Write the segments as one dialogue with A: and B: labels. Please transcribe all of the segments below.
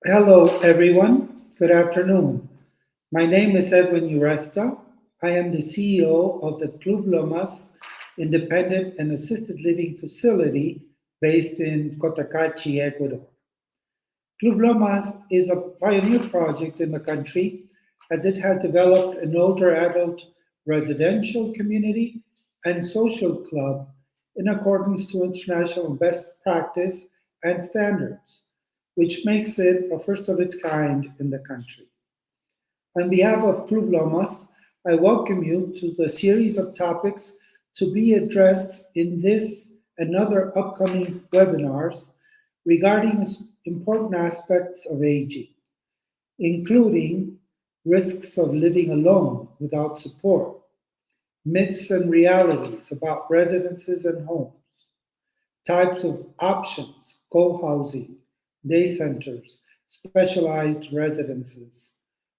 A: Hello, everyone. Good afternoon. My name is Edwin Urresta. I am the CEO of the Club Lomas Independent and Assisted Living Facility based in Cotacachi, Ecuador. Club Lomas is a pioneer project in the country as it has developed an older adult residential community and social club in accordance to international best practice and standards, which makes it a first of its kind in the country. On behalf of Club Lomas, I welcome you to the series of topics to be addressed in this and other upcoming webinars regarding important aspects of aging, including risks of living alone without support, myths and realities about residences and homes, types of options, co-housing, day centers, specialized residences,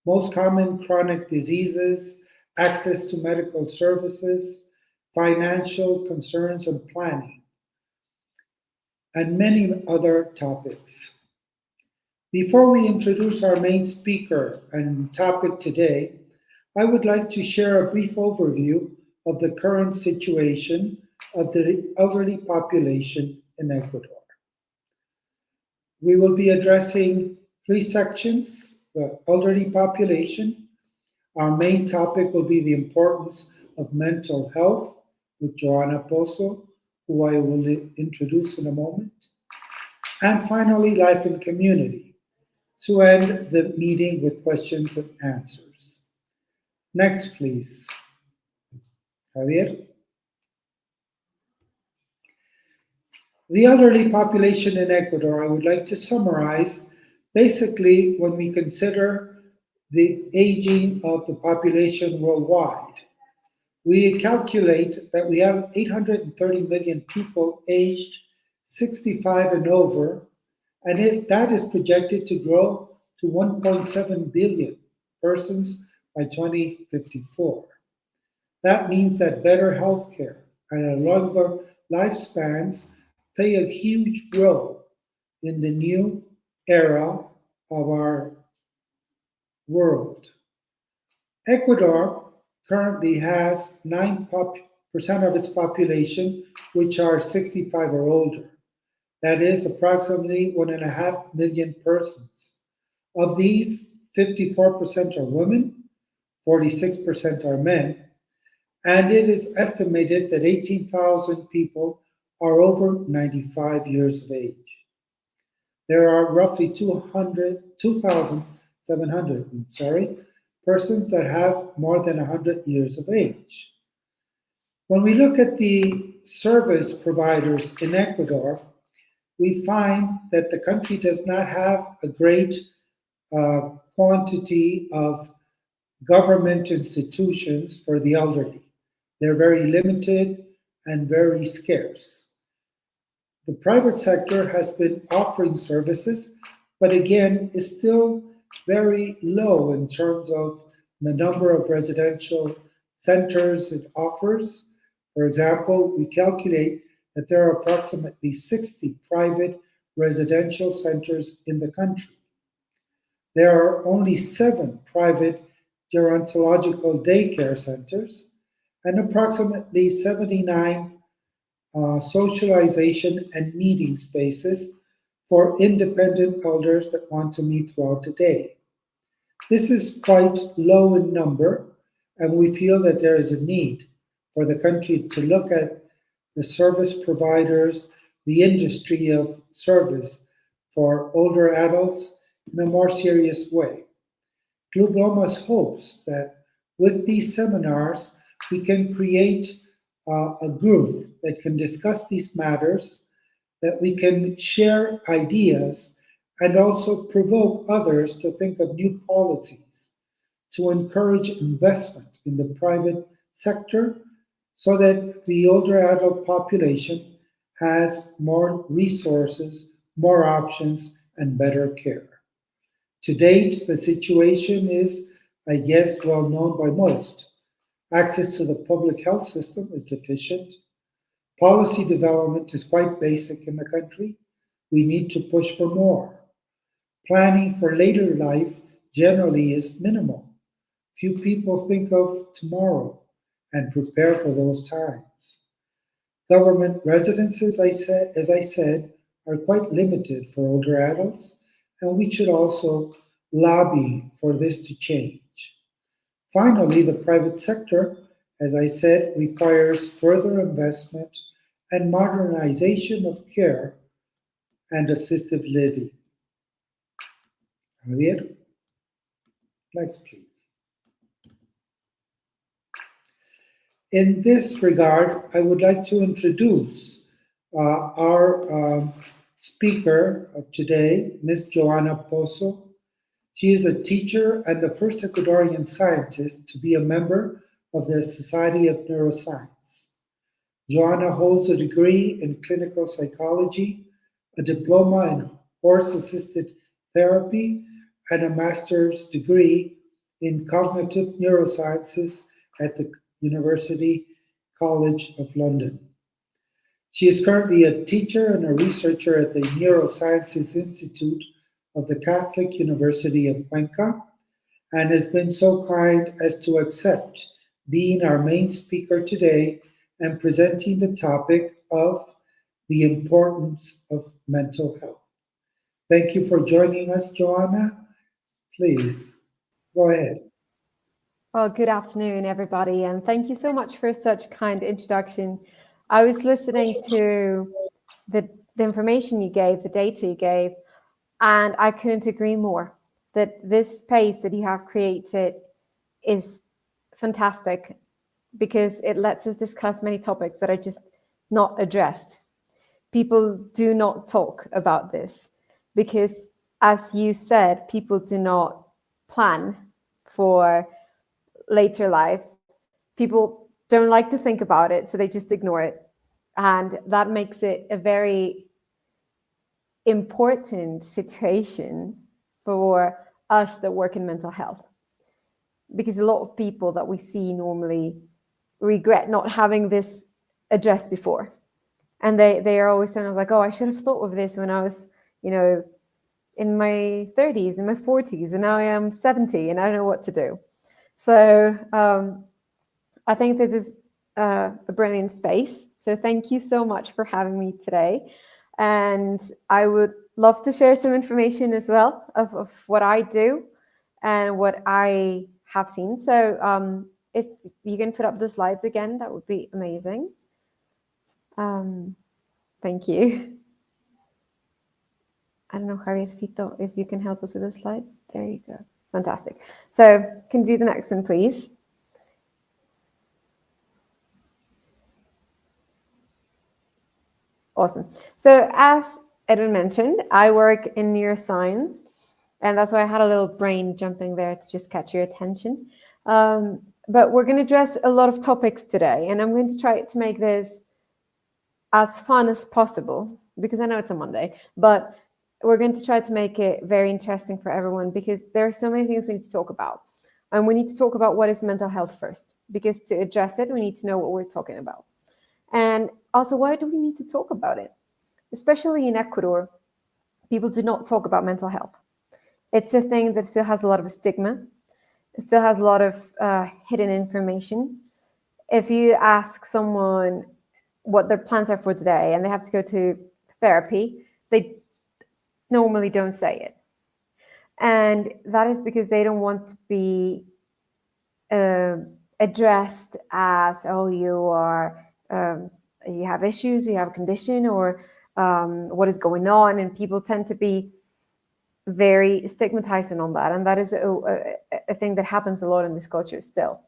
A: most common chronic diseases, access to medical services, financial concerns and planning, and many other topics. Before we introduce our main speaker and topic today, I would like to share a brief overview of the current situation of the elderly population in Ecuador. We will be addressing three sections: the elderly population. Our main topic will be the importance of mental health with Johanna Pozo, who I will introduce in a moment. And finally, life and community, to end the meeting with questions and answers. Next, please. Javier. The elderly population in Ecuador, I would like to summarize basically when we consider the aging of the population worldwide. We calculate that we have 830 million people aged 65 and over, and that is projected to grow to 1.7 billion persons by 2054. That means that better healthcare and longer lifespans play a huge role in the new era of our world. Ecuador currently has 9 of its population, which are 65 or older. That is approximately 1.5 million persons. Of these, 54% are women, 46% are men, and it is estimated that 18,000 people are over 95 years of age. There are roughly 2,700 persons that have more than 100 years of age. When we look at the service providers in Ecuador, we find that the country does not have a great quantity of government institutions for the elderly. They're very limited and very scarce. The private sector has been offering services, but again, is still very low in terms of the number of residential centers it offers. For example, we calculate that there are approximately 60 private residential centers in the country. There are only 7 private gerontological daycare centers and approximately 79 socialization and meeting spaces for independent elders that want to meet throughout the day. This is quite low in number, and we feel that there is a need for the country to look at the service providers, the industry of service for older adults in a more serious way. Club Lomas hopes that with these seminars, we can create a group that can discuss these matters, that we can share ideas, and also provoke others to think of new policies to encourage investment in the private sector so that the older adult population has more resources, more options, and better care. To date, the situation is, I guess, well known by most. Access to the public health system is deficient. Policy development is quite basic in the country. We need to push for more. Planning for later life generally is minimal. Few people think of tomorrow and prepare for those times. Government residences, as I said, are quite limited for older adults, and we should also lobby for this to change. Finally, the private sector, as I said, requires further investment and modernization of care and assisted living. Javier, next please. In this regard, I would like to introduce our speaker of today, Ms. Johanna Pozo. She is a teacher and the first Ecuadorian scientist to be a member of the Society of Neuroscience. Johanna holds a degree in clinical psychology, a diploma in horse-assisted therapy, and a master's degree in cognitive neurosciences at the University College of London. She is currently a teacher and a researcher at the Neurosciences Institute of the Catholic University of Cuenca, and has been so kind as to accept being our main speaker today and presenting the topic of the importance of mental health. Thank you for joining us, Johanna. Please, go ahead.
B: Well, good afternoon, everybody, and thank you so much for such a kind introduction. I was listening to the information you gave, the data you gave, and I couldn't agree more that this space that you have created is fantastic because it lets us discuss many topics that are just not addressed. People do not talk about this because, as you said, people do not plan for later life. People don't like to think about it, so they just ignore it. And that makes it a very important situation for us that work in mental health. Because a lot of people that we see normally regret not having this addressed before. And they are always saying like, oh, I should have thought of this when I was, in my 30s, in my 40s, and now I am 70 and I don't know what to do. So I think this is a brilliant space. So thank you so much for having me today. And I would love to share some information as well of what I do and what I have seen. So if you can put up the slides again, that would be amazing. Thank you. I don't know, Javiercito, if you can help us with the slide. There you go. Fantastic. So can you do the next one, please? Awesome. So as Edwin mentioned, I work in neuroscience, and that's why I had a little brain jumping there to just catch your attention. But we're going to address a lot of topics today, and I'm going to try to make this as fun as possible, because I know it's a Monday, but we're going to try to make it very interesting for everyone, because there are so many things we need to talk about. And we need to talk about what is mental health first, because to address it, we need to know what we're talking about. And also, why do we need to talk about it? Especially in Ecuador, people do not talk about mental health. It's a thing that still has a lot of stigma. It still has a lot of hidden information. If you ask someone what their plans are for today and they have to go to therapy, they normally don't say it. And that is because they don't want to be addressed as, oh, you have issues, you have a condition, or what is going on. And people tend to be very stigmatizing on that. And that is a thing that happens a lot in this culture still.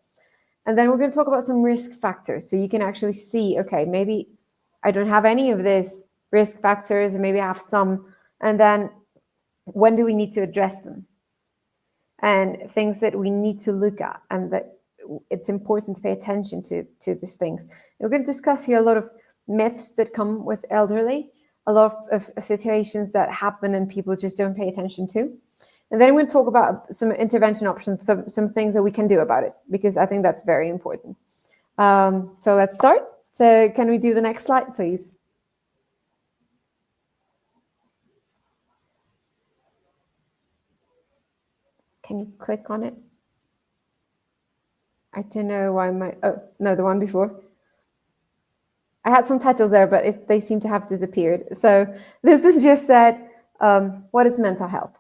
B: And then we're going to talk about some risk factors. So you can actually see, okay, maybe I don't have any of these risk factors, and maybe I have some. And then when do we need to address them? And things that we need to look at, and that it's important to pay attention to these things. And we're going to discuss here a lot of myths that come with elderly, a lot of situations that happen and people just don't pay attention to. And then we're going to talk about some intervention options, some things that we can do about it, because I think that's very important. So let's start. So can we do the next slide, please? Can you click on it? I don't know why oh, no, the one before. I had some titles there, but they seem to have disappeared. So this is just said, what is mental health?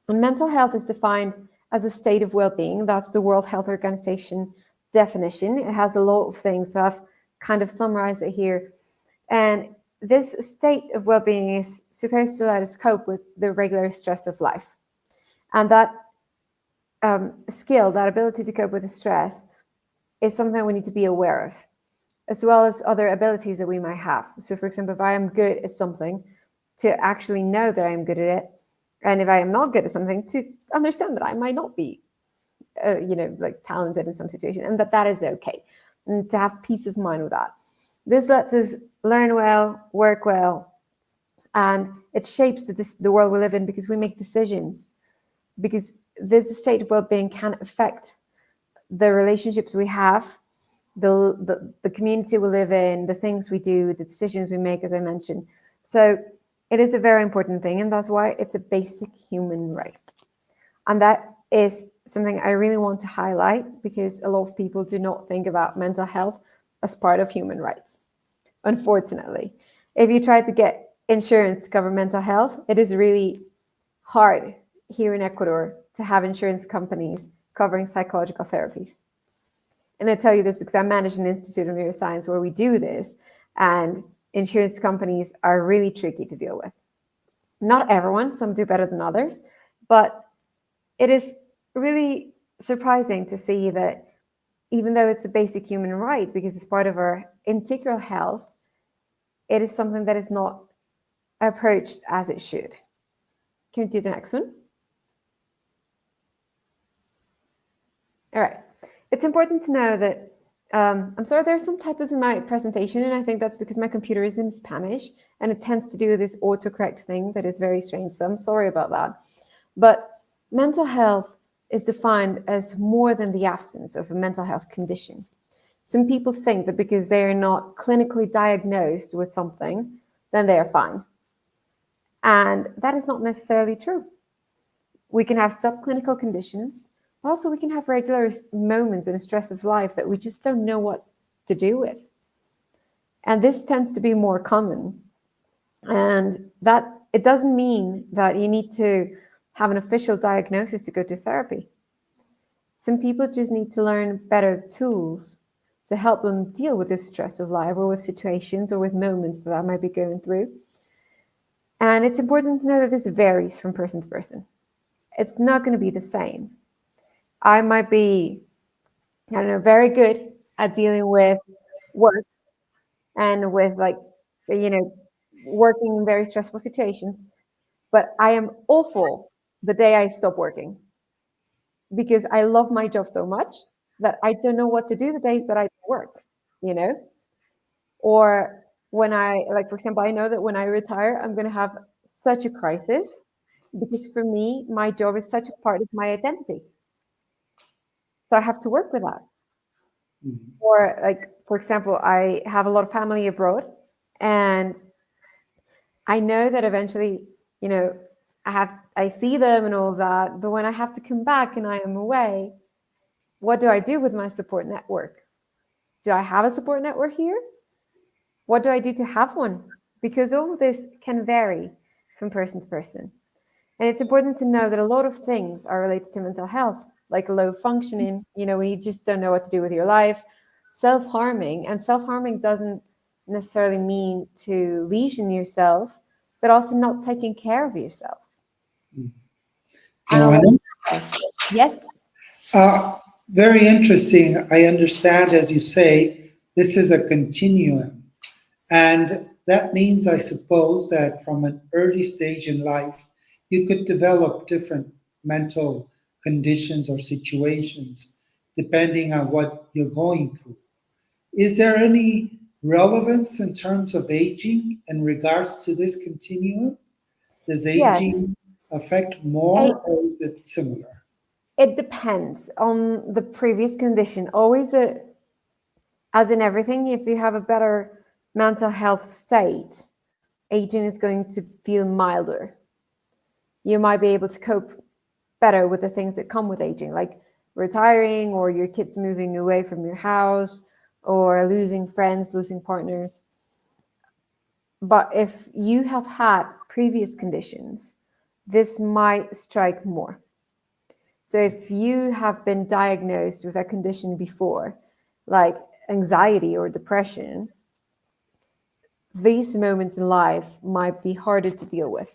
B: And mental health is defined as a state of well-being. That's the World Health Organization definition. It has a lot of things, so I've kind of summarized it here. And this state of well-being is supposed to let us cope with the regular stress of life. And that skill, that ability to cope with the stress, is something we need to be aware of, as well as other abilities that we might have. So for example, if I am good at something, to actually know that I'm good at it. And if I am not good at something, to understand that I might not be, like talented in some situation, and that is okay. And to have peace of mind with that. This lets us learn well, work well, and it shapes the world we live in, because we make decisions. Because this state of well-being can affect the relationships we have, the community we live in, the things we do, the decisions we make, as I mentioned. So it is a very important thing, and that's why it's a basic human right. And that is something I really want to highlight, because a lot of people do not think about mental health as part of human rights. Unfortunately, if you try to get insurance to cover mental health, it is really hard here in Ecuador to have insurance companies covering psychological therapies. And I tell you this because I manage an institute of neuroscience where we do this, and insurance companies are really tricky to deal with. Not everyone, some do better than others, but it is really surprising to see that even though it's a basic human right, because it's part of our integral health, it is something that is not approached as it should. Can we do the next one? All right. It's important to know that, I'm sorry, there are some typos in my presentation, and I think that's because my computer is in Spanish, and it tends to do this autocorrect thing that is very strange, so I'm sorry about that. But mental health is defined as more than the absence of a mental health condition. Some people think that because they are not clinically diagnosed with something, then they are fine. And that is not necessarily true. We can have subclinical conditions. Also, we can have regular moments in the stress of life that we just don't know what to do with. And this tends to be more common. And that it doesn't mean that you need to have an official diagnosis to go to therapy. Some people just need to learn better tools to help them deal with the stress of life, or with situations or with moments that I might be going through. And it's important to know that this varies from person to person. It's not going to be the same. I might be, I don't know, very good at dealing with work and with, like, working in very stressful situations, but I am awful the day I stop working, because I love my job so much that I don't know what to do the days that I don't work, Or when I, like, for example, I know that when I retire, I'm going to have such a crisis, because for me, my job is such a part of my identity. So I have to work with that.
A: Mhm.
B: Or, like, for example, I have a lot of family abroad, and I know that eventually, I see them and all of that, but when I have to come back and I am away, what do I do with my support network? Do I have a support network here? What do I do to have one? Because all of this can vary from person to person. And it's important to know that a lot of things are related to mental health, like low functioning, when you just don't know what to do with your life, self-harming. And self-harming doesn't necessarily mean to lesion yourself, but also not taking care of yourself. And a lot
A: Johanna?
B: of stress. Yes.
A: Very interesting. I understand, as you say, this is a continuum. And that means, I suppose, that from an early stage in life, you could develop different mental conditions or situations depending on what you're going through. Is there any relevance in terms of aging in regards to this continuum? Does
B: Yes.
A: aging affect more, or is it similar?
B: It depends on the previous condition. Always, as in everything, if you have a better mental health state, aging is going to feel milder. You might be able to cope better with the things that come with aging, like retiring, or your kids moving away from your house, or losing friends, losing partners. But if you have had previous conditions, this might strike more. So if you have been diagnosed with a condition before, like anxiety or depression, these moments in life might be harder to deal with,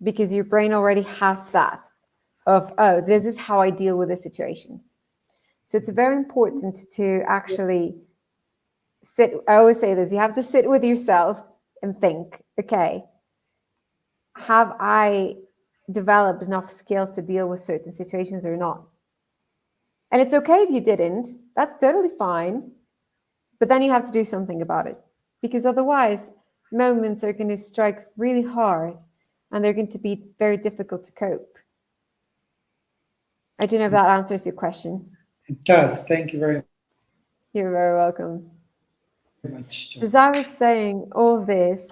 B: because your brain already has that of, oh, this is how I deal with the situations. So it's very important to actually sit. I always say this, you have to sit with yourself and think, okay, have I developed enough skills to deal with certain situations or not? And it's okay if you didn't, that's totally fine. But then you have to do something about it, because otherwise moments are going to strike really hard and they're going to be very difficult to cope. I don't know if that answers your question.
A: It does. Thank you very
B: You're very welcome.
A: much,
B: So
A: Joe.
B: as I was saying, all of this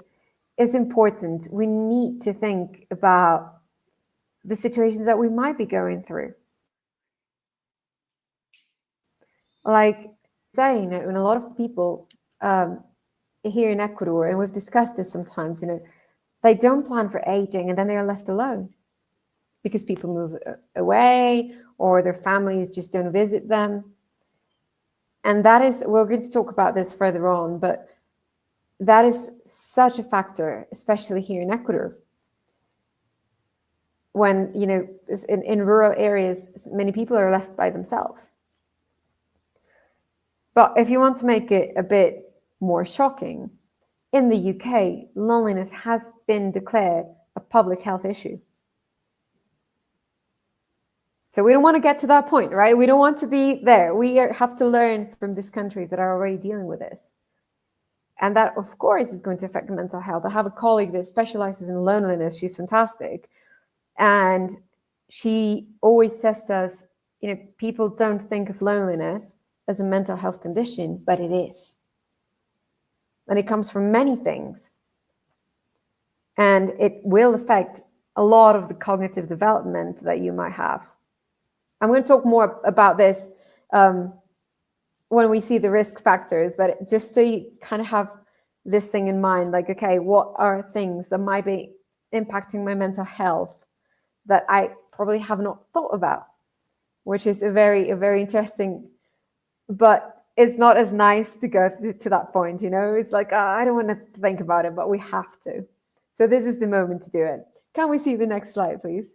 B: is important. We need to think about the situations that we might be going through. Like saying, when a lot of people here in Ecuador, and we've discussed this sometimes, they don't plan for aging, and then they are left alone because people move away, or their families just don't visit them. And that is, we're going to talk about this further on, but that is such a factor, especially here in Ecuador. When, in rural areas, many people are left by themselves. But if you want to make it a bit more shocking, in the UK, loneliness has been declared a public health issue. So we don't want to get to that point, right? We don't want to be there. We have to learn from these countries that are already dealing with this. And that, of course, is going to affect mental health. I have a colleague that specializes in loneliness. She's fantastic. And she always says to us, people don't think of loneliness as a mental health condition, but it is. And it comes from many things. And it will affect a lot of the cognitive development that you might have. I'm going to talk more about this when we see the risk factors, but just so you kind of have this thing in mind, like, okay, what are things that might be impacting my mental health that I probably have not thought about, which is a very interesting, but it's not as nice to go to that point, It's like, I don't want to think about it, but we have to. So this is the moment to do it. Can we see the next slide, please?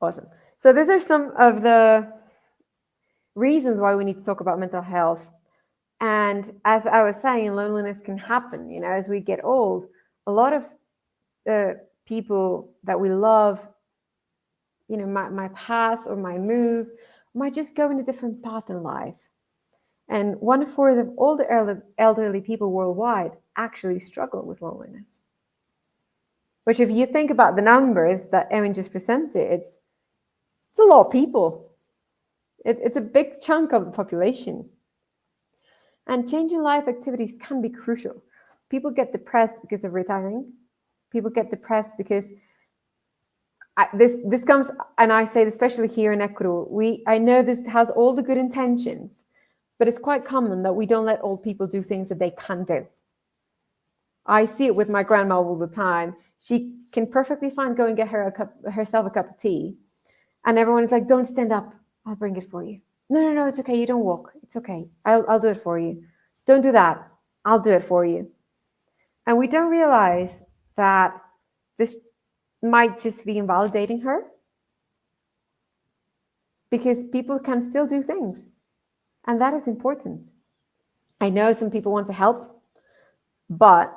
B: Awesome. So these are some of the reasons why we need to talk about mental health. And as I was saying, loneliness can happen, as we get old. A lot of people that we love, my past or my move, might just go in a different path in life. And 1/4 of all the elderly people worldwide actually struggle with loneliness. Which, if you think about the numbers that Edwin just presented, it's a lot of people. It's a big chunk of the population. And changing life activities can be crucial. People get depressed because of retiring. People get depressed because this comes, and I say, especially here in Ecuador, I know this has all the good intentions, but it's quite common that we don't let old people do things that they can do. I see it with my grandma all the time. She can perfectly fine go and get herself a cup of tea, and everyone is like, "Don't stand up. I'll bring it for you." No, it's okay. You don't walk. It's okay. I'll do it for you. Don't do that. I'll do it for you. And we don't realize that this might just be invalidating her, because people can still do things. And that is important. I know some people want to help, but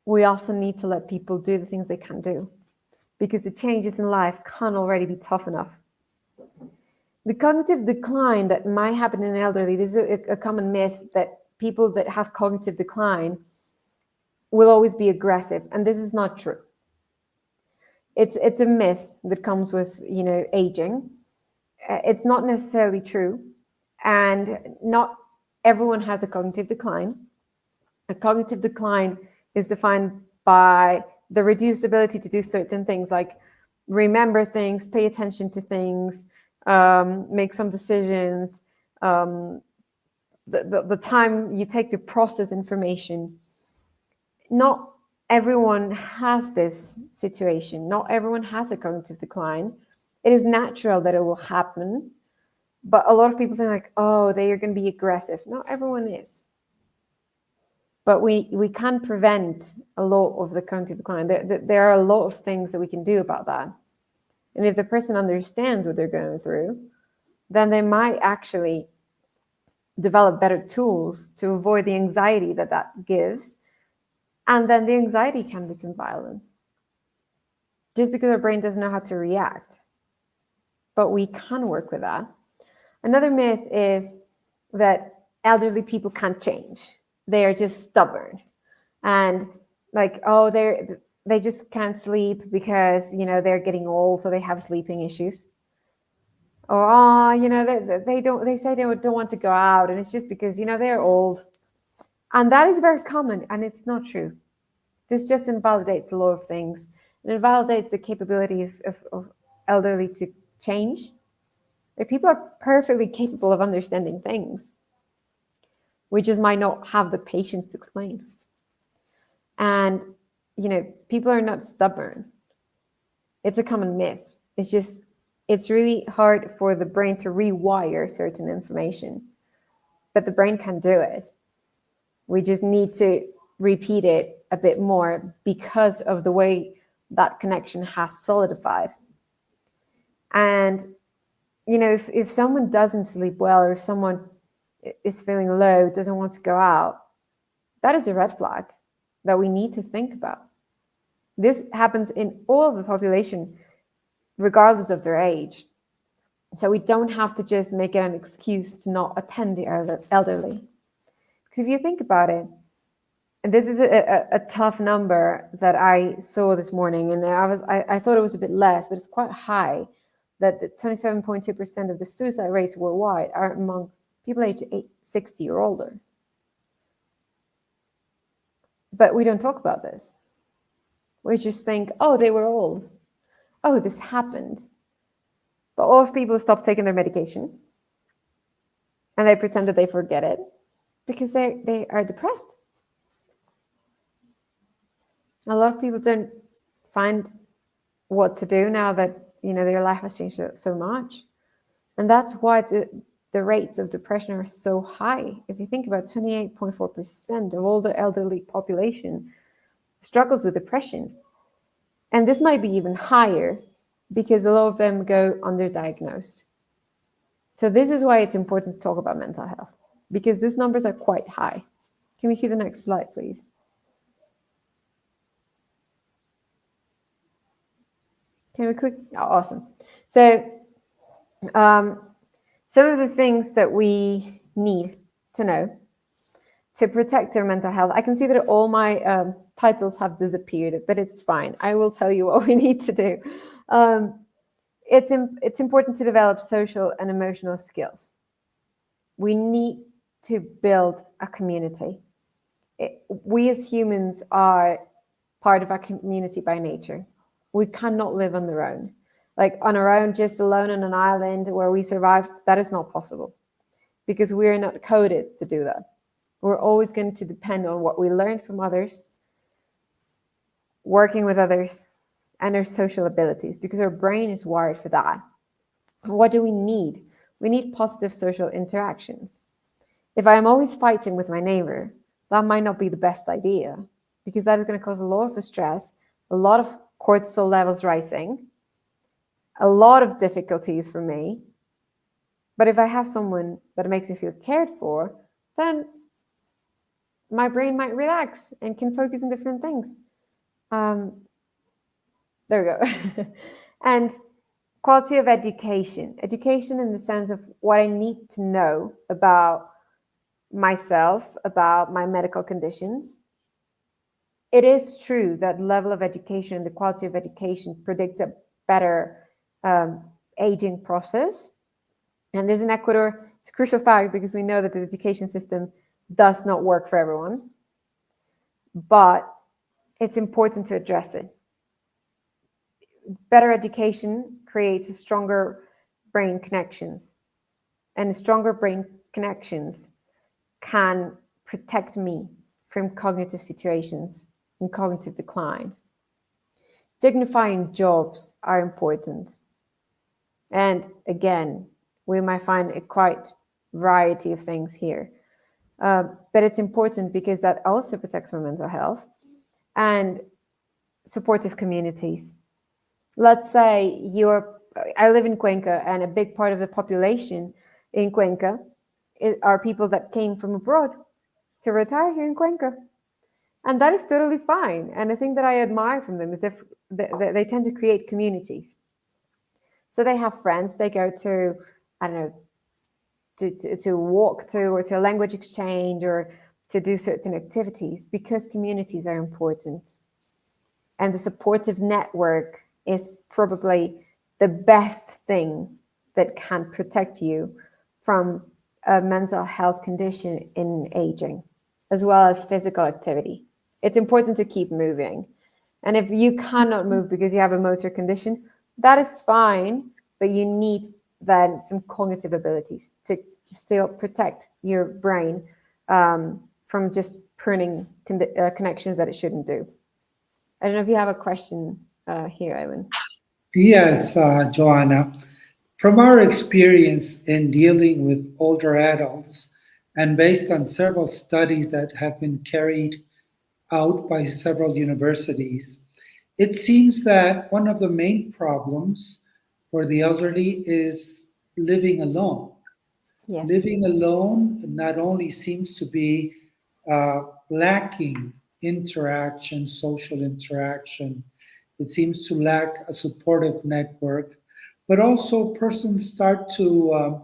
B: we also need to let people do the things they can do, because the changes in life can already be tough enough. The cognitive decline that might happen in elderly, this is a common myth that people that have cognitive decline will always be aggressive, and this is not true. It's a myth that comes with, aging. It's not necessarily true, and not everyone has a cognitive decline. A cognitive decline is defined by the reduced ability to do certain things, like remember things, pay attention to things, make some decisions, the time you take to process information. Not everyone has this situation. Not everyone has a cognitive decline. It is natural that it will happen, but a lot of people think like, oh, they are going to be aggressive. Not everyone is. But we can prevent a lot of the cognitive decline. There are a lot of things that we can do about that. And if the person understands what they're going through, then they might actually develop better tools to avoid the anxiety that gives. And then the anxiety can become violence, just because our brain doesn't know how to react. But we can work with that. Another myth is that elderly people can't change. They are just stubborn. And like, oh, they just can't sleep because, they're getting old, so they have sleeping issues. Or, they say they don't want to go out, and it's just because, they're old. And that is very common, and it's not true. This just invalidates a lot of things. It invalidates the capability of elderly to change. If people are perfectly capable of understanding things, we just might not have the patience to explain. And, people are not stubborn. It's a common myth. It's really hard for the brain to rewire certain information, but the brain can do it. We just need to repeat it a bit more because of the way that connection has solidified. And, if someone doesn't sleep well, or if someone is feeling low, doesn't want to go out, that is a red flag that we need to think about. This happens in all of the population, regardless of their age. So we don't have to just make it an excuse to not attend the elderly. Because if you think about it, and this is a tough number that I saw this morning, and I thought it was a bit less, but it's quite high, that the 27.2% of the suicide rates worldwide are among people aged 60 or older. But we don't talk about this. We just think, oh, they were old. Oh, this happened. But all of people stop taking their medication. and they pretend that they forget it because they are depressed. A lot of people don't find what to do now that their life has changed so much, and that's why the rates of depression are so high. If you think about 28.4% of all the elderly population struggles with depression, and this might be even higher because a lot of them go underdiagnosed. So this is why it's important to talk about mental health, because these numbers are quite high. Can we see the next slide, please? Can we click? Oh, awesome. So some of the things that we need to know to protect our mental health. I can see that all my titles have disappeared, but it's fine. I will tell you what we need to do. It's important to develop social and emotional skills. We need to build a community. We as humans are part of a community by nature. We cannot live on our own. Like on our own, just alone on an island where we survive, that is not possible because we are not coded to do that. We're always going to depend on what we learn from others, working with others, and our social abilities, because our brain is wired for that. What do we need? We need positive social interactions. If I am always fighting with my neighbor, that might not be the best idea, because that is going to cause a lot of stress, a lot of cortisol levels rising, a lot of difficulties for me. But if I have someone that makes me feel cared for, then my brain might relax and can focus on different things. There we go. And quality of education. Education in the sense of what I need to know about myself, about my medical conditions. It is true that level of education and the quality of education predicts a better aging process. And this in Ecuador, it's a crucial fact because we know that the education system does not work for everyone. But it's important to address it. Better education creates stronger brain connections. And stronger brain connections can protect me from cognitive situations and cognitive decline. Dignifying jobs are important. And again, we might find a quite variety of things here. But it's important because that also protects my mental health. And supportive communities. Let's say I live in Cuenca, and a big part of the population in Cuenca are people that came from abroad to retire here in Cuenca. And that is totally fine. And the thing that I admire from them is that they tend to create communities. So they have friends they go to, I don't know, to walk to, or to a language exchange, or to do certain activities, because communities are important. And the supportive network is probably the best thing that can protect you from a mental health condition in aging, as well as physical activity. It's important to keep moving. And if you cannot move because you have a motor condition, that is fine, but you need then some cognitive abilities to still protect your brain from just pruning connections that it shouldn't do. I don't know if you have a question here, Edwin.
A: Yes, Johanna. From our experience in dealing with older adults, and based on several studies that have been carried out by several universities, it seems that one of the main problems for the elderly is living alone.
B: Yes.
A: Living alone not only seems to be lacking interaction, social interaction, it seems to lack a supportive network, but also persons start to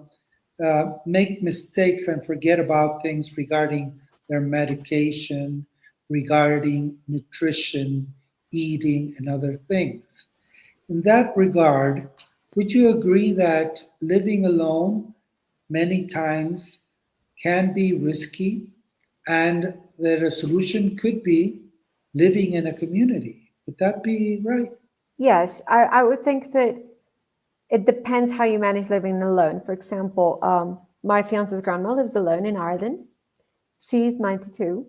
A: make mistakes and forget about things regarding their medication, regarding nutrition, eating, and other things. In that regard, would you agree that living alone many times can be risky and that a solution could be living in a community? Would that be right?
B: Yes, I would think that it depends how you manage living alone. For example, My fiance's grandma lives alone in Ireland. She's 92,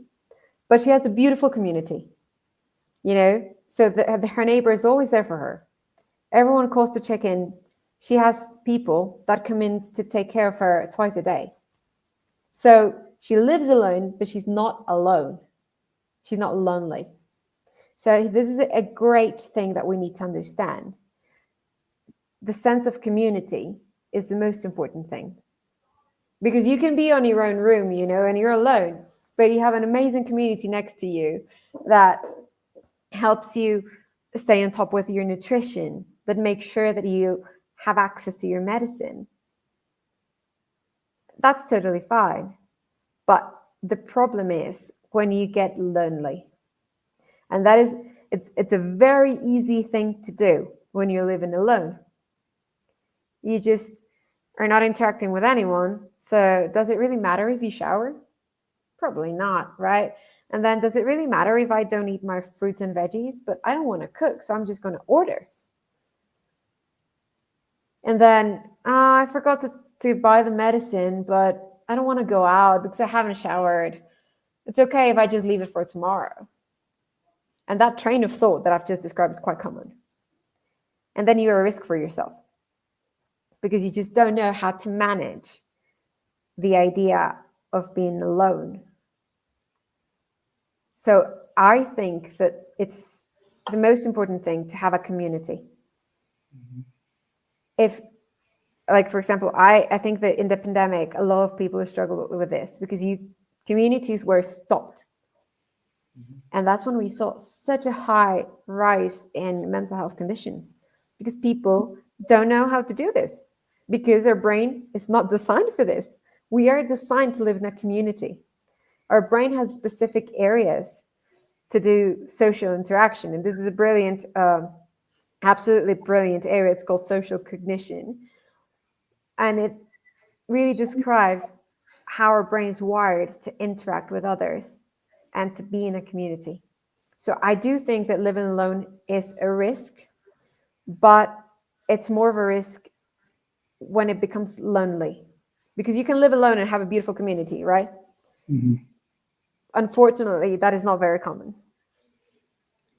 B: but she has a beautiful community, so her neighbor is always there for her. Everyone calls to check in. She has people that come in to take care of her twice a day. So she lives alone, but she's not alone. She's not lonely. So this is a great thing that we need to understand. The sense of community is the most important thing. Because you can be on your own room, and you're alone, but you have an amazing community next to you that helps you stay on top with your nutrition, but make sure that you have access to your medicine. That's totally fine. But the problem is when you get lonely. And that is, it's a very easy thing to do when you're living alone. You just are not interacting with anyone. So does it really matter if you shower? Probably not, right? And then does it really matter if I don't eat my fruits and veggies? But I don't want to cook, so I'm just going to order. And then I forgot to buy the medicine, but I don't want to go out because I haven't showered. It's okay if I just leave it for tomorrow. And that train of thought that I've just described is quite common. And then you're a risk for yourself because you just don't know how to manage the idea of being alone. So I think that it's the most important thing to have a community. Mm-hmm. If, like, for example, I think that in the pandemic, a lot of people struggled with this because communities were stopped. Mm-hmm. And that's when we saw such a high rise in mental health conditions because people don't know how to do this because their brain is not designed for this. We are designed to live in a community. Our brain has specific areas to do social interaction. And this is a brilliant, absolutely brilliant area. It's called social cognition. And it really describes how our brain is wired to interact with others and to be in a community. So I do think that living alone is a risk, but it's more of a risk when it becomes lonely. Because you can live alone and have a beautiful community, right? Mm-hmm. Unfortunately, that is not very common.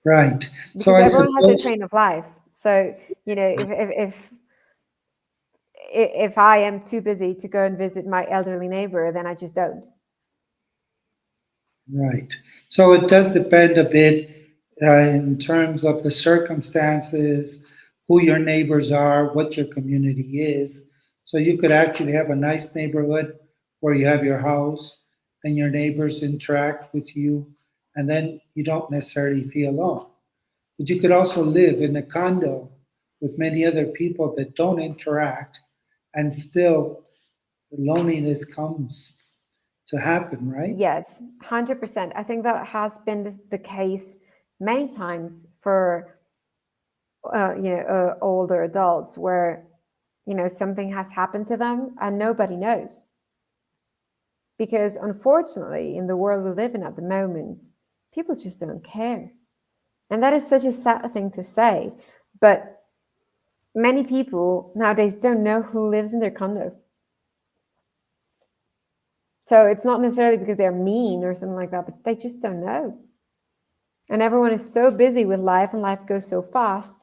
A: Right.
B: Because so everyone has a train of life. So, if I am too busy to go and visit my elderly neighbor, then I just don't.
A: Right. So it does depend a bit in terms of the circumstances, who your neighbors are, what your community is. So you could actually have a nice neighborhood where you have your house and your neighbors interact with you, and then you don't necessarily feel alone. But you could also live in a condo with many other people that don't interact, and still loneliness comes to happen, right?
B: Yes, 100%. I think that has been the case many times for older adults where something has happened to them and nobody knows. Because unfortunately, in the world we live in at the moment, people just don't care. And that is such a sad thing to say. But many people nowadays don't know who lives in their condo. So it's not necessarily because they're mean or something like that, but they just don't know. And everyone is so busy with life and life goes so fast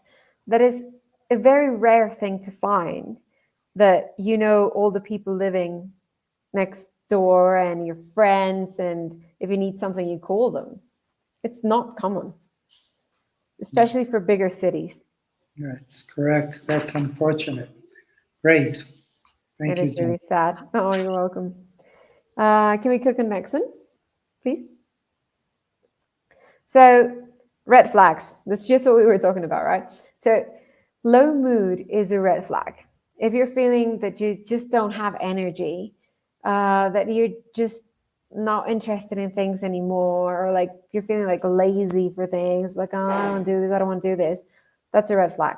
B: that it's a very rare thing to find that all the people living next door and your friends, and if you need something, you call them. It's not common, especially for bigger cities.
A: That's correct. That's unfortunate. Great. Thank you.
B: It is really sad. Oh, you're welcome. Can we click on the next one, please? So, red flags. That's just what we were talking about, right? So, low mood is a red flag. If you're feeling that you just don't have energy, that you're just not interested in things anymore, or like you're feeling like lazy for things, like, oh, I don't want to do this, I don't want to do this, that's a red flag.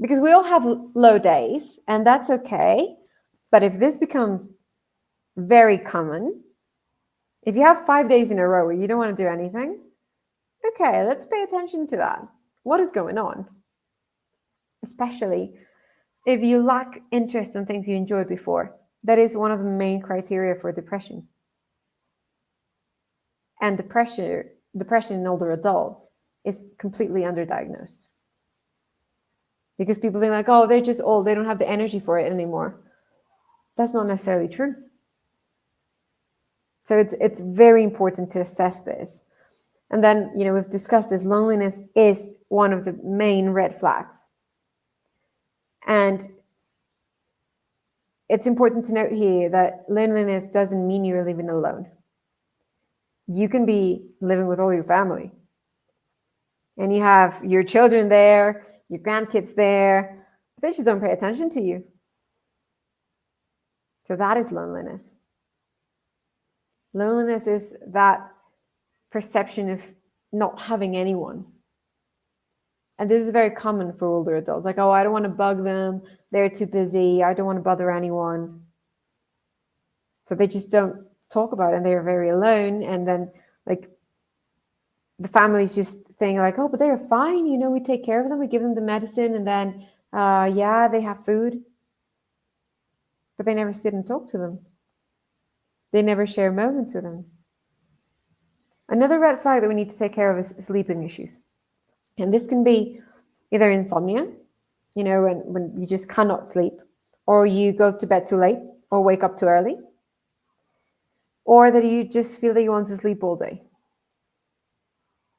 B: Because we all have low days, and that's okay. But if this becomes very common, if you have 5 days in a row where you don't want to do anything, okay, let's pay attention to that. What is going on? Especially if you lack interest in things you enjoyed before. That is one of the main criteria for depression. And depression in older adults is completely underdiagnosed. Because people think like, oh, they're just old, they don't have the energy for it anymore. That's not necessarily true. So it's very important to assess this. And then, we've discussed this, loneliness is one of the main red flags. And it's important to note here that loneliness doesn't mean you're living alone. You can be living with all your family. And you have your children there, your grandkids there, but they just don't pay attention to you. So that is loneliness. Loneliness is that perception of not having anyone. And this is very common for older adults. Like, oh, I don't want to bug them. They're too busy. I don't want to bother anyone. So they just don't talk about it and they're very alone. And then like the families just think like, oh, but they're fine. We take care of them. We give them the medicine and then, they have food. But they never sit and talk to them. They never share moments with them. Another red flag that we need to take care of is sleeping issues. And this can be either insomnia, when you just cannot sleep, or you go to bed too late, or wake up too early, or that you just feel that you want to sleep all day.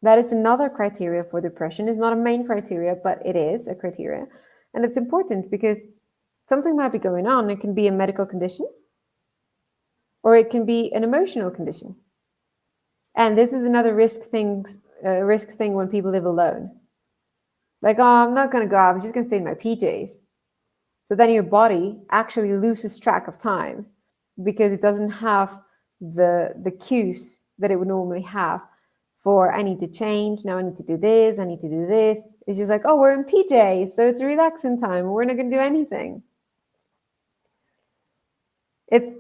B: That is another criteria for depression. It's not a main criteria, but it is a criteria. And it's important because something might be going on. It can be a medical condition, or it can be an emotional condition. And this is another risk thing when people live alone. Like, oh, I'm not going to go out. I'm just going to stay in my PJs. So then your body actually loses track of time because it doesn't have the cues that it would normally have for I need to change. Now I need to do this. I need to do this. It's just like, oh, we're in PJs. So it's relaxing time. We're not going to do anything.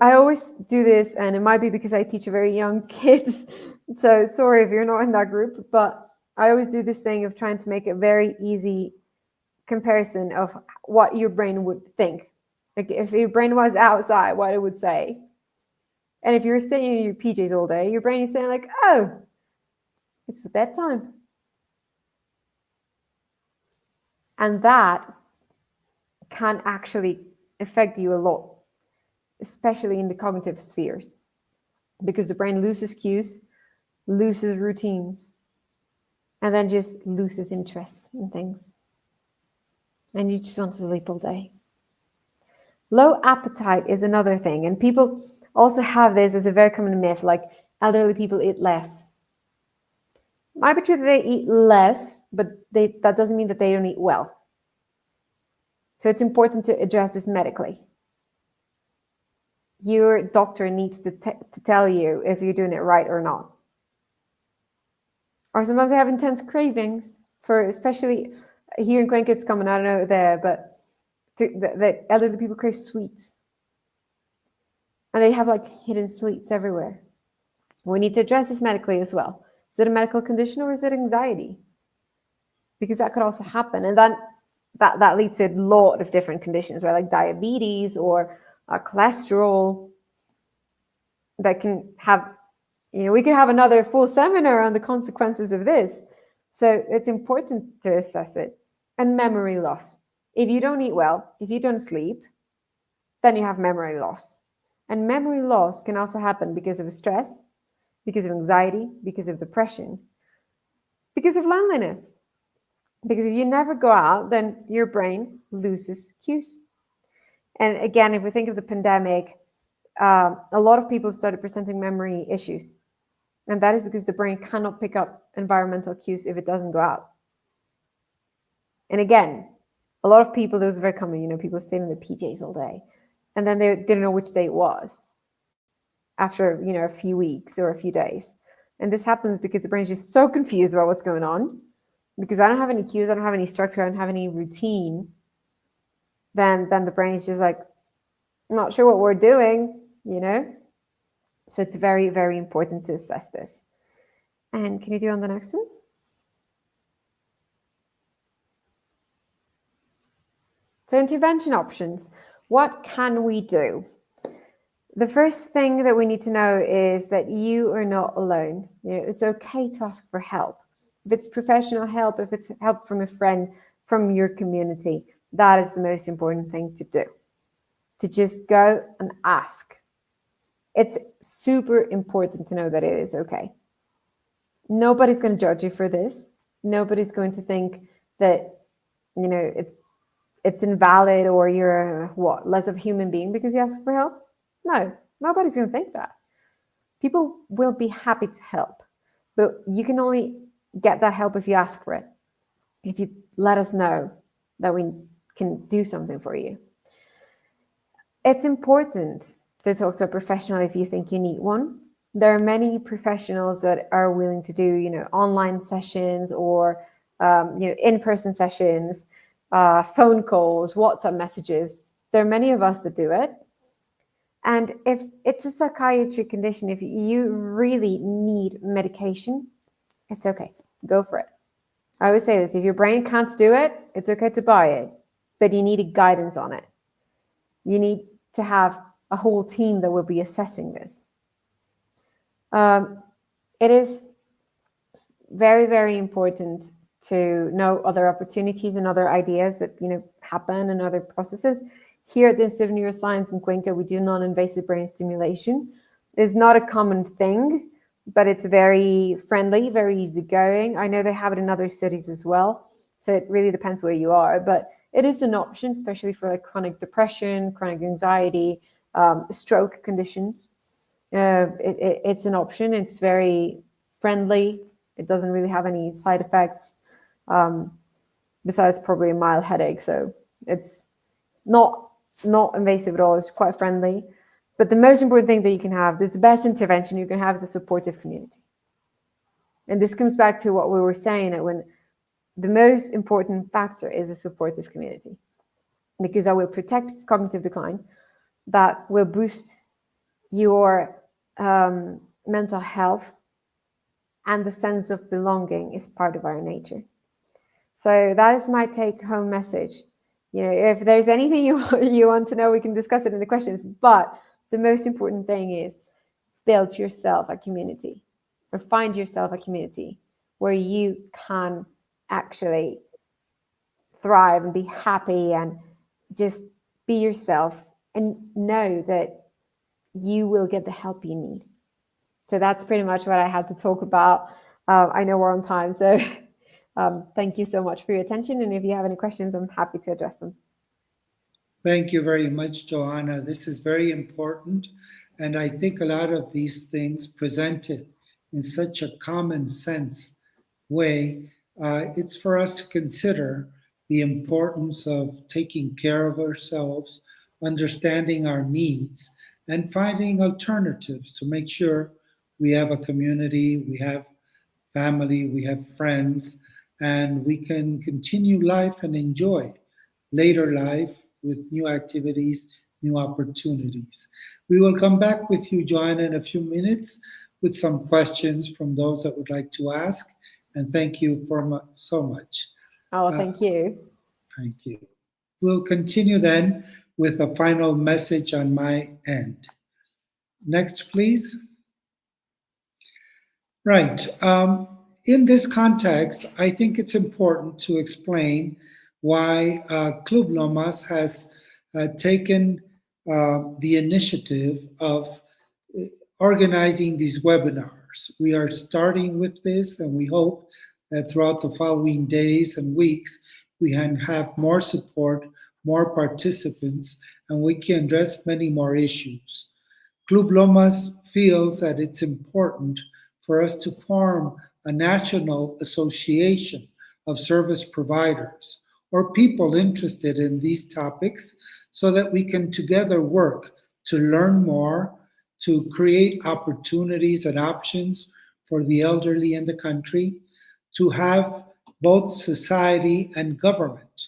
B: I always do this, and it might be because I teach very young kids. So sorry if you're not in that group, but I always do this thing of trying to make a very easy comparison of what your brain would think. Like if your brain was outside, what it would say. And if you're sitting in your PJs all day, your brain is saying like, oh, it's bedtime. And that can actually affect you a lot, especially in the cognitive spheres, because the brain loses cues, loses routines, and then just loses interest in things. And you just want to sleep all day. Low appetite is another thing. And people also have this as a very common myth, like elderly people eat less. It might be true that they eat less, but that doesn't mean that they don't eat well. So it's important to address this medically. Your doctor needs to tell you if you're doing it right or not. Or sometimes they have intense cravings for, especially here in Cuenca, it's common, I don't know there, but the elderly people crave sweets. And they have like hidden sweets everywhere. We need to address this medically as well. Is it a medical condition or is it anxiety? Because that could also happen. And then that leads to a lot of different conditions, right? Like diabetes or cholesterol that can have, we could have another full seminar on the consequences of this. So it's important to assess it. And memory loss. If you don't eat well, if you don't sleep, then you have memory loss. And memory loss can also happen because of stress, because of anxiety, because of depression, because of loneliness. Because if you never go out, then your brain loses cues. And again, if we think of the pandemic, a lot of people started presenting memory issues. And that is because the brain cannot pick up environmental cues if it doesn't go out. And again, a lot of people, those are very common, people staying in their PJs all day. And then they didn't know which day it was after, a few weeks or a few days. And this happens because the brain is just so confused about what's going on. Because I don't have any cues, I don't have any structure, I don't have any routine. Then the brain is just like, I'm not sure what we're doing, So it's very, very important to assess this. And can you do on the next one? So intervention options. What can we do? the first thing that we need to know is that you are not alone. It's okay to ask for help. If it's professional help, if it's help from a friend, from your community, that is the most important thing to do. To just go and ask. It's super important to know that it is okay. Nobody's going to judge you for this. Nobody's going to think that, it's invalid or you're less of a human being because you ask for help. No, nobody's going to think that. People will be happy to help, but you can only get that help if you ask for it. If you let us know that we can do something for you. It's important to talk to a professional if you think you need one. There are many professionals that are willing to do, online sessions or, in-person sessions, phone calls, WhatsApp messages. There are many of us that do it. And if it's a psychiatric condition, if you really need medication, it's okay. Go for it. I always say this, if your brain can't do it, it's okay to buy it, but you need a guidance on it. You need to have a whole team that will be assessing this. It is very, very important to know other opportunities and other ideas that happen and other processes. Here at the Institute of Neuroscience in Cuenca, we do non-invasive brain stimulation. It's not a common thing, but it's very friendly, very easygoing. I know they have it in other cities as well, so it really depends where you are, but it is an option, especially for chronic depression, chronic anxiety, stroke conditions. It's an option. It's very friendly. It doesn't really have any side effects, besides probably a mild headache. So it's not invasive at all. It's quite friendly. But the most important thing that you can have, the best intervention you can have, is a supportive community. And this comes back to what we were saying, that when the most important factor is a supportive community, because that will protect cognitive decline, that will boost your mental health, and the sense of belonging is part of our nature. So that is my take-home message. If there's anything you want to know, we can discuss it in the questions. But the most important thing is build yourself a community, or find yourself a community where you can actually thrive and be happy and just be yourself and know that you will get the help you need. So that's pretty much what I had to talk about. I know we're on time, so thank you so much for your attention. And if you have any questions, I'm happy to address them.
A: Thank you very much, Johanna. This is very important. And I think a lot of these things presented in such a common sense way, it's for us to consider the importance of taking care of ourselves, understanding our needs, and finding alternatives to make sure we have a community, we have family, we have friends, and we can continue life and enjoy later life with new activities, new opportunities. We will come back with you, Johanna, in a few minutes with some questions from those that would like to ask. And thank you so much.
B: Oh, thank you.
A: Thank you. We'll continue then with a final message on my end. Next, please. Right. In this context, I think it's important to explain why Club Lomas has taken the initiative of organizing these webinars. We are starting with this, and we hope that throughout the following days and weeks, we can have more support, more participants, and we can address many more issues. Club Lomas feels that it's important for us to form a national association of service providers or people interested in these topics so that we can together work to learn more, to create opportunities and options for the elderly in the country, to have both society and government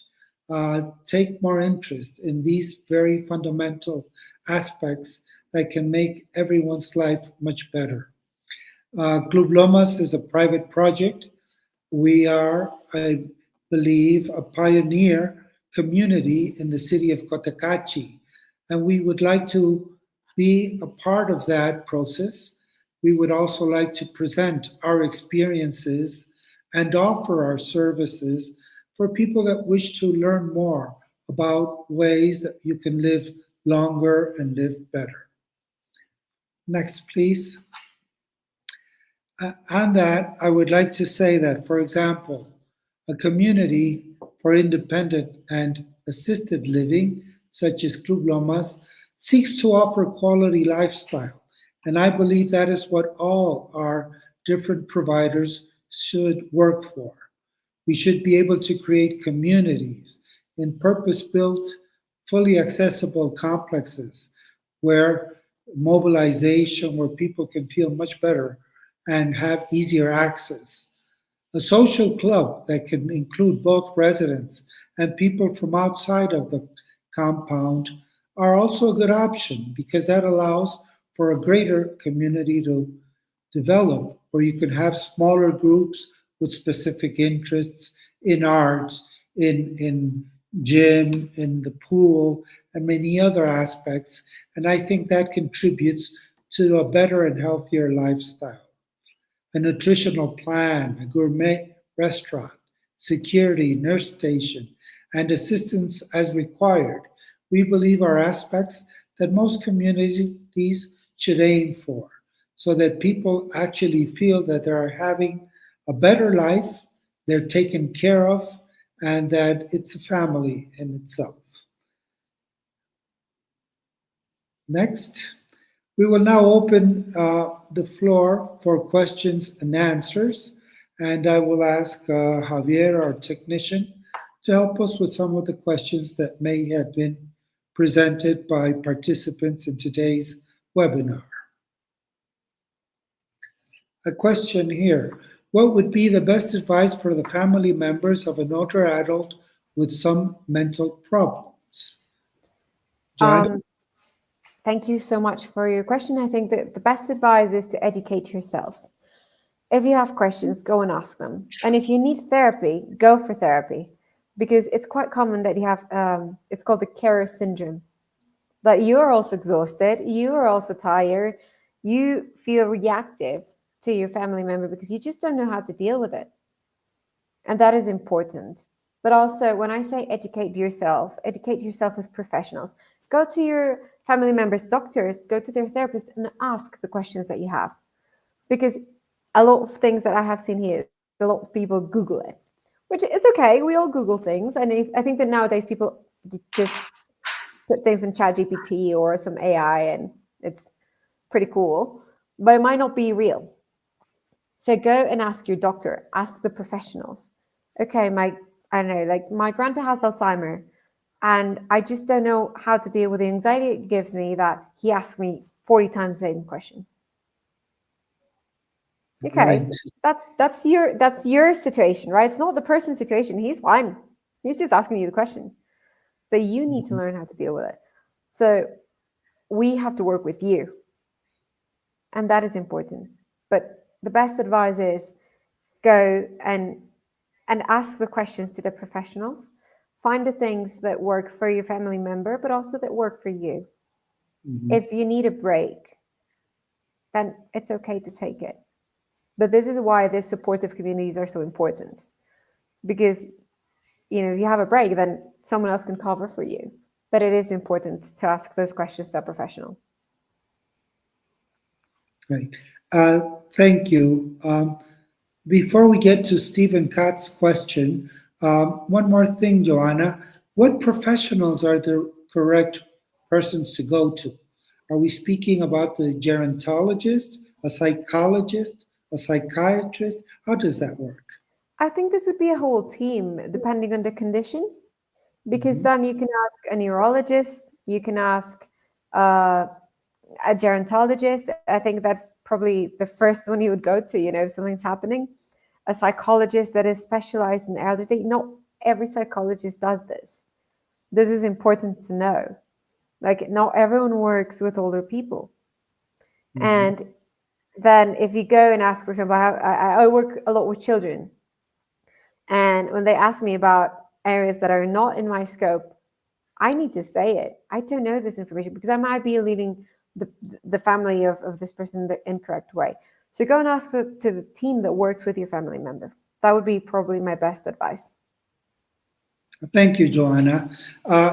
A: take more interest in these very fundamental aspects that can make everyone's life much better. Club Lomas is a private project. We are, I believe, a pioneer community in the city of Cotacachi, and we would like to be a part of that process, we would also like to present our experiences and offer our services for people that wish to learn more about ways that you can live longer and live better. Next, please. On that, I would like to say that, for example, a community for independent and assisted living, such as Club Lomas, seeks to offer quality lifestyle. And I believe that is what all our different providers should work for. We should be able to create communities in purpose built, fully accessible complexes where mobilization, where people can feel much better and have easier access. A social club that can include both residents and people from outside of the compound are also a good option because that allows for a greater community to develop, where you can have smaller groups with specific interests in arts, in gym, in the pool, and many other aspects. And I think that contributes to a better and healthier lifestyle. A nutritional plan, a gourmet restaurant, security, nurse station, and assistance as required, we believe are aspects that most communities should aim for so that people actually feel that they're having a better life, they're taken care of, and that it's a family in itself. Next. We will now open the floor for questions and answers, and I will ask Javier, our technician, to help us with some of the questions that may have been presented by participants in today's webinar. A question here. What would be the best advice for the family members of an older adult with some mental problems? Johanna?
B: Thank you so much for your question. I think that the best advice is to educate yourselves. If you have questions, go and ask them. And if you need therapy, go for therapy. Because it's quite common that you have, it's called the carer syndrome, that you are also exhausted, you are also tired, you feel reactive to your family member because you just don't know how to deal with it. And that is important. But also, when I say educate yourself as professionals. Go to your family members' doctors, go to their therapists and ask the questions that you have. Because a lot of things that I have seen here, a lot of people Google it, which is okay. We all Google things. And I think that nowadays people just put things in ChatGPT or some AI and it's pretty cool, but it might not be real. So go and ask your doctor, ask the professionals. Okay, I don't know, like my grandpa has Alzheimer's and I just don't know how to deal with the anxiety it gives me that he asks me 40 times the same question. Okay, right. That's your situation, right? It's not the person's situation. He's fine. He's just asking you the question. But you need to learn how to deal with it. So we have to work with you. And that is important. But the best advice is go and ask the questions to the professionals. Find the things that work for your family member, but also that work for you. Mm-hmm. If you need a break, then it's okay to take it. But this is why these supportive communities are so important. Because, if you have a break, then someone else can cover for you. But it is important to ask those questions to a professional.
A: Right. Thank you. Before we get to Stephen Katz's question, one more thing, Johanna. What professionals are the correct persons to go to? Are we speaking about the gerontologist, a psychologist, a psychiatrist? How does that work?
B: I think this would be a whole team, depending on the condition, because then you can ask a neurologist, you can ask a gerontologist. I think that's probably the first one you would go to, if something's happening. A psychologist that is specialized in elderly. Not every psychologist does this. This is important to know. Like, not everyone works with older people. Mm-hmm. And then if you go and ask, for example, I work a lot with children. And when they ask me about areas that are not in my scope, I need to say it. I don't know this information because I might be leading the family of this person the incorrect way. So go and ask to the team that works with your family member. That would be probably my best advice.
A: Thank you, Johanna.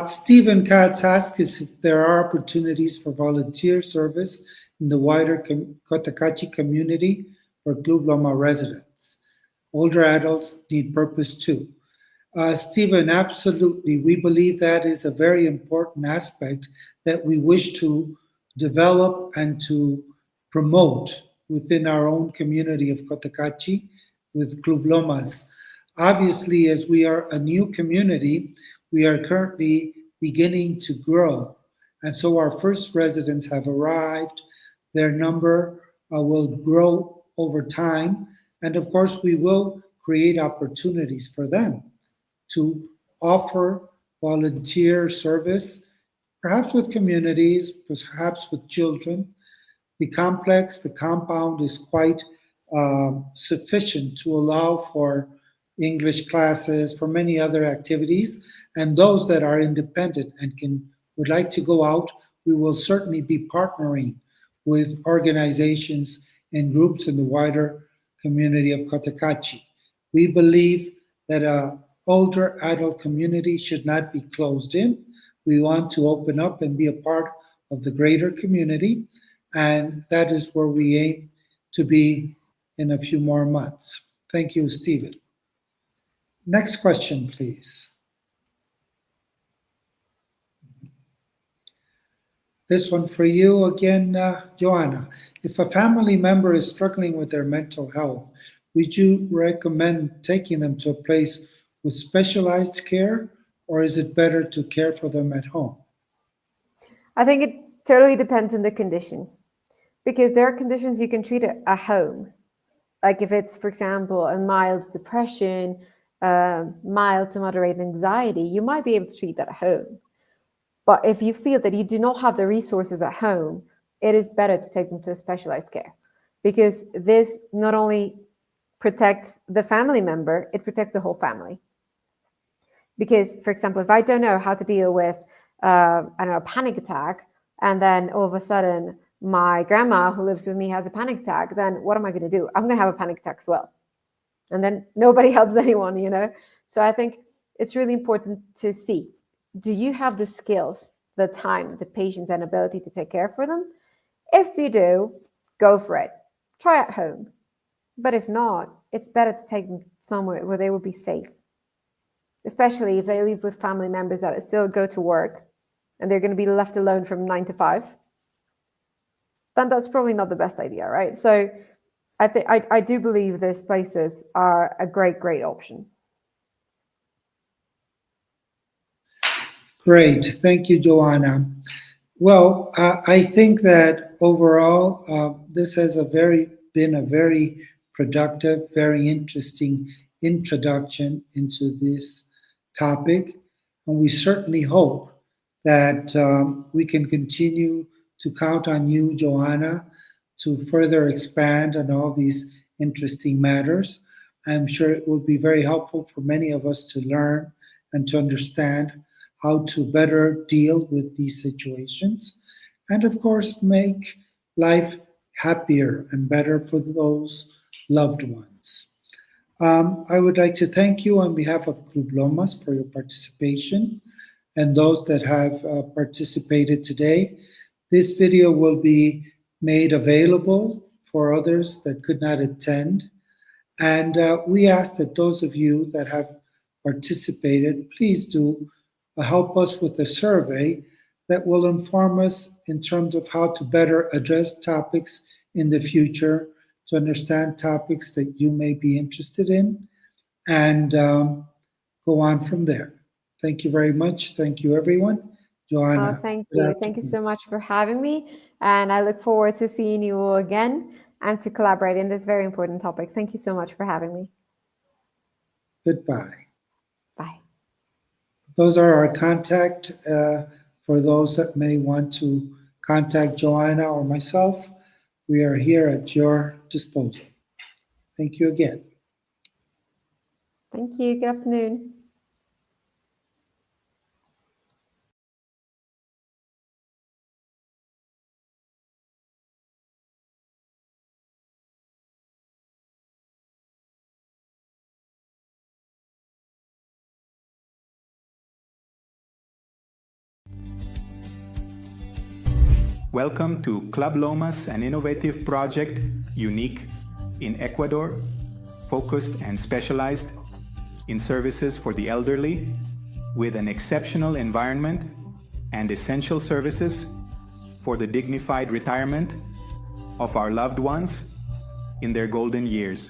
A: Stephen Katz asks if there are opportunities for volunteer service in the wider Cotacachi community for Club Loma residents. Older adults need purpose too. Stephen, absolutely. We believe that is a very important aspect that we wish to develop and to promote within our own community of Cotacachi with Club Lomas. Obviously, as we are a new community, we are currently beginning to grow. And so our first residents have arrived. Their number will grow over time. And of course, we will create opportunities for them to offer volunteer service, perhaps with communities, perhaps with children. The complex, the compound is quite sufficient to allow for English classes, for many other activities, and those that are independent and would like to go out, we will certainly be partnering with organizations and groups in the wider community of Cotacachi. We believe that an older adult community should not be closed in. We want to open up and be a part of the greater community, and that is where we aim to be in a few more months. Thank you, Stephen. Next question, please. This one for you again, Johanna. If a family member is struggling with their mental health, would you recommend taking them to a place with specialized care, or is it better to care for them at home?
B: I think it totally depends on the condition, because there are conditions you can treat at home. Like if it's, for example, a mild depression, mild to moderate anxiety, you might be able to treat that at home. But if you feel that you do not have the resources at home, it is better to take them to a specialized care, because this not only protects the family member, it protects the whole family. Because, for example, if I don't know how to deal with, I don't know, a panic attack, and then all of a sudden my grandma who lives with me has a panic attack, then what am I going to do? I'm going to have a panic attack as well. And then nobody helps anyone, you know? So I think it's really important to see, do you have the skills, the time, the patience, and ability to take care for them? If you do, go for it. Try at home. But if not, it's better to take them somewhere where they will be safe. Especially if they live with family members that still go to work and they're going to be left alone from 9 to 5. Then that's probably not the best idea, right? So I do believe these places are a great option.
A: Great. Thank you, Johanna. Well, I think that overall, this has been a very productive, very interesting introduction into this topic. And we certainly hope that we can continue to count on you, Johanna, to further expand on all these interesting matters. I'm sure it will be very helpful for many of us to learn and to understand how to better deal with these situations, and of course, make life happier and better for those loved ones. I would like to thank you on behalf of Club Lomas for your participation and those that have participated today. This video will be made available for others that could not attend. And we ask that those of you that have participated, please do help us with a survey that will inform us in terms of how to better address topics in the future, to understand topics that you may be interested in, and go on from there. Thank you very much. Thank you, everyone. Johanna.
B: Thank you. Thank you so much for having me. And I look forward to seeing you all again and to collaborate in this very important topic. Thank you so much for having me.
A: Goodbye.
B: Bye.
A: Those are our contact for those that may want to contact Johanna or myself. We are here at your disposal. Thank you again.
B: Thank you. Good afternoon.
C: Welcome to Club Lomas, an innovative project unique in Ecuador, focused and specialized in services for the elderly, with an exceptional environment and essential services for the dignified retirement of our loved ones in their golden years.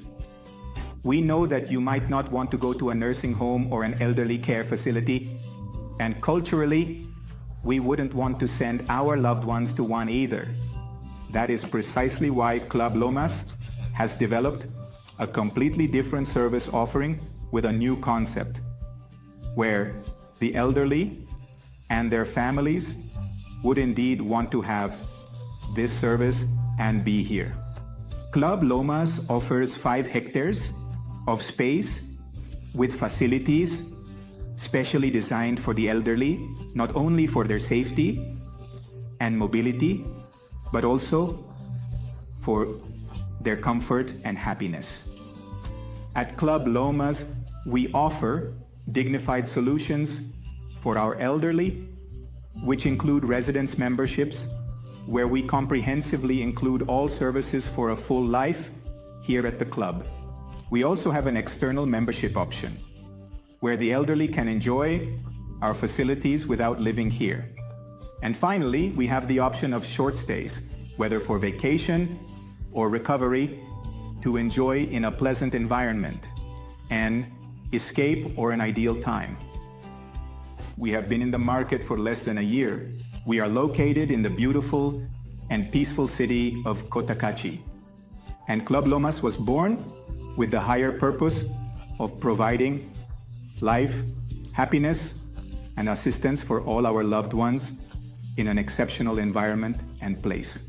C: We know that you might not want to go to a nursing home or an elderly care facility, and culturally, we wouldn't want to send our loved ones to one either. That is precisely why Club Lomas has developed a completely different service offering with a new concept, where the elderly and their families would indeed want to have this service and be here. Club Lomas offers 5 hectares of space with facilities specially designed for the elderly, not only for their safety and mobility, but also for their comfort and happiness. At Club Lomas, we offer dignified solutions for our elderly, which include residence memberships, where we comprehensively include all services for a full life here at the club. We also have an external membership option, where the elderly can enjoy our facilities without living here. And finally, we have the option of short stays, whether for vacation or recovery, to enjoy in a pleasant environment, an escape or an ideal time. We have been in the market for less than a year. We are located in the beautiful and peaceful city of Cotacachi. And Club Lomas was born with the higher purpose of providing life, happiness, and assistance for all our loved ones in an exceptional environment and place.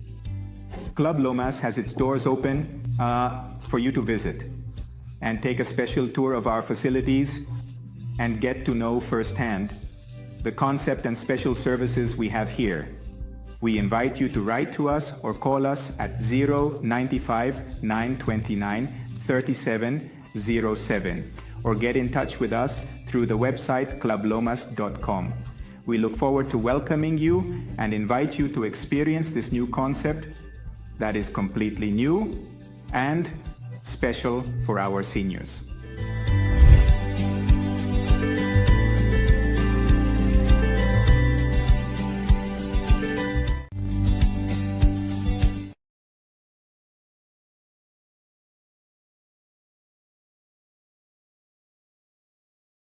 C: Club Lomas has its doors open for you to visit and take a special tour of our facilities and get to know firsthand the concept and special services we have here. We invite you to write to us or call us at 095 929 3707 or get in touch with us through the website clublomas.com. We look forward to welcoming you and invite you to experience this new concept that is completely new and special for our seniors.